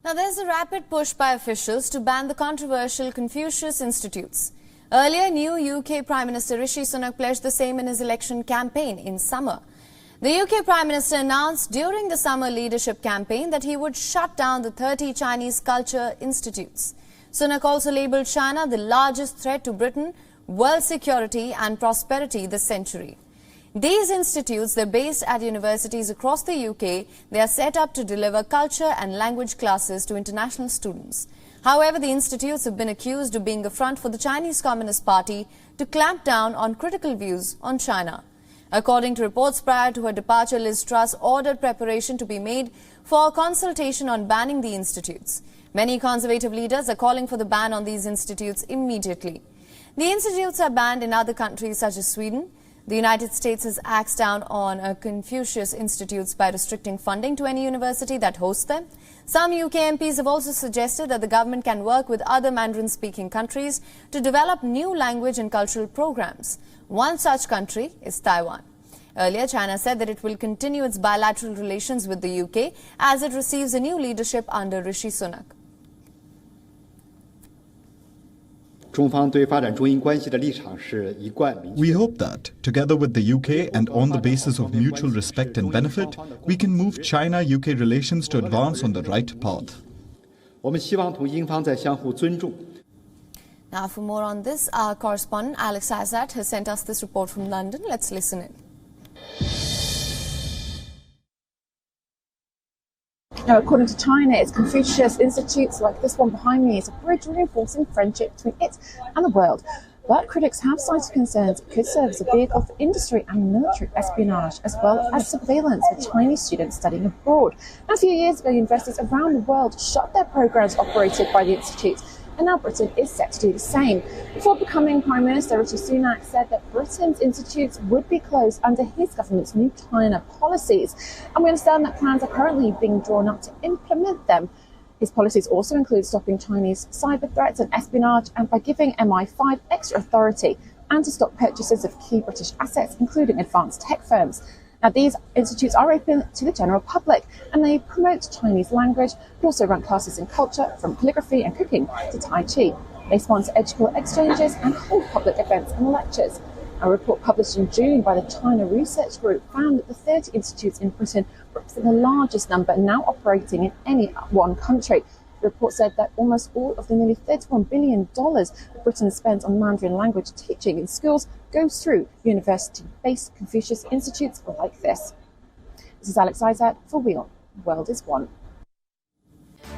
Now, there's a rapid push by officials to ban the controversial Confucius institutes. Earlier, new UK Prime Minister Rishi Sunak pledged the same in his election campaign in summer. The UK Prime Minister announced during the summer leadership campaign that he would shut down the 30 Chinese culture institutes. Sunak also labelled China the largest threat to Britain, world security and prosperity this century. These institutes, they're based at universities across the UK. They are set up to deliver culture and language classes to international students. However, the institutes have been accused of being a front for the Chinese Communist Party to clamp down on critical views on China. According to reports prior to her departure, Liz Truss ordered preparation to be made for a consultation on banning the institutes. Many conservative leaders are calling for the ban on these institutes immediately. The institutes are banned in other countries such as Sweden. The United States has axed down on Confucius institutes by restricting funding to any university that hosts them. Some UK MPs have also suggested that the government can work with other Mandarin-speaking countries to develop new language and cultural programs. One such country is Taiwan. Earlier, China said that it will continue its bilateral relations with the UK as it receives a new leadership under Rishi Sunak. We hope that, together with the UK and on the basis of mutual respect and benefit, we can move China-UK relations to advance on the right path. Now, for more on this, our correspondent Alex Azat has sent us this report from London. Let's listen in. Now, according to China, its Confucius institutes like this one behind me is a bridge reinforcing friendship between it and the world. But critics have cited concerns it could serve as a vehicle for industry and military espionage, as well as surveillance for Chinese students studying abroad. Now, a few years ago, universities around the world shut their programs operated by the institutes, and now Britain is set to do the same. Before becoming Prime Minister, Rishi Sunak said that Britain's institutes would be closed under his government's new China policies. And we understand that plans are currently being drawn up to implement them. His policies also include stopping Chinese cyber threats and espionage, and by giving MI5 extra authority, and to stop purchases of key British assets, including advanced tech firms. Now, these institutes are open to the general public, and they promote Chinese language, but also run classes in culture, from calligraphy and cooking to Tai Chi. They sponsor educational exchanges and hold public events and lectures. A report published in June by the China Research Group found that the 30 institutes in Britain represent the largest number now operating in any one country. The report said that almost all of the nearly $31 billion that Britain spends on Mandarin language teaching in schools goes through university-based Confucius institutes like this. This is Alex Isaac for WION. World is One.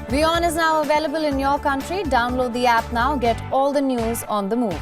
WION is now available in your country. Download the app now. Get all the news on the move.